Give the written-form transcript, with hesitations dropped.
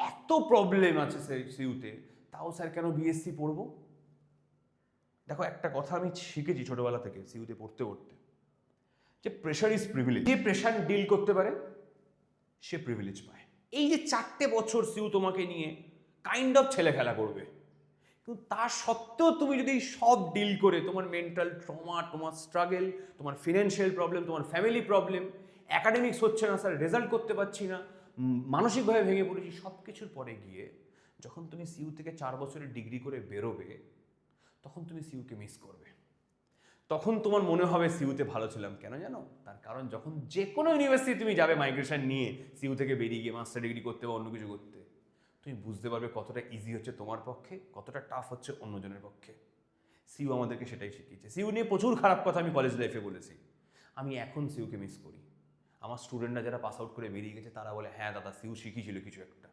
এত প্রবলেম আছে সিইউতে, তাও স্যার কেন বিএসসি পড়বো? দেখো, একটা কথা আমি শিখেছি ছোটবেলা থেকে সিইউতে পড়তে পড়তে, যে প্রেশার ইজ প্রিভিলেজ। যে প্রেশার ডিল করতে পারে সে প্রিভিলেজ পায়। এই যে 4টে বছর সিইউ তোমাকে নিয়ে কাইন্ড অফ ছেলে খেলা করবে, কিন্তু তা সত্ত্বেও তুমি যদি সব ডিল করে তোমার মেন্টাল ট্রমা, তোমার স্ট্রাগল, তোমার ফিনান্সিয়াল প্রবলেম, তোমার ফ্যামিলি প্রবলেম, অ্যাকাডেমিক্স হচ্ছে না স্যার, রেজাল্ট করতে পারছি না, মানসিকভাবে ভেঙে পড়েছি, সব কিছুর পরে গিয়ে যখন তুমি সিইউ থেকে 4 বছরের ডিগ্রি করে বেরোবে, তখন তুমি সিইউকে মিস করবে। তখন তোমার মনে হবে সিইউতে ভালো ছিলাম। কেন জানো? তার কারণ যখন যে কোনো ইউনিভার্সিটি তুমি যাবে মাইগ্রেশন নিয়ে, সিইউ থেকে বেরিয়ে গিয়ে মাস্টার ডিগ্রি করতে বা অন্য কিছু করতে, তুমি বুঝতে পারবে কতটা ইজি হচ্ছে তোমার পক্ষে, কতটা টাফ হচ্ছে অন্যজনের পক্ষে। সিইউ আমাদেরকে সেটাই শিখিয়েছে। সিইউ নিয়ে প্রচুর খারাপ কথা আমি কলেজ লাইফে বলেছি। আমি এখন সিইউকে মিস করি। আমার স্টুডেন্টরা যারা পাস আউট করে বেরিয়ে গেছে তারা বলে, হ্যাঁ দাদা, সিইউ শিখিয়েছিল কিছু একটা।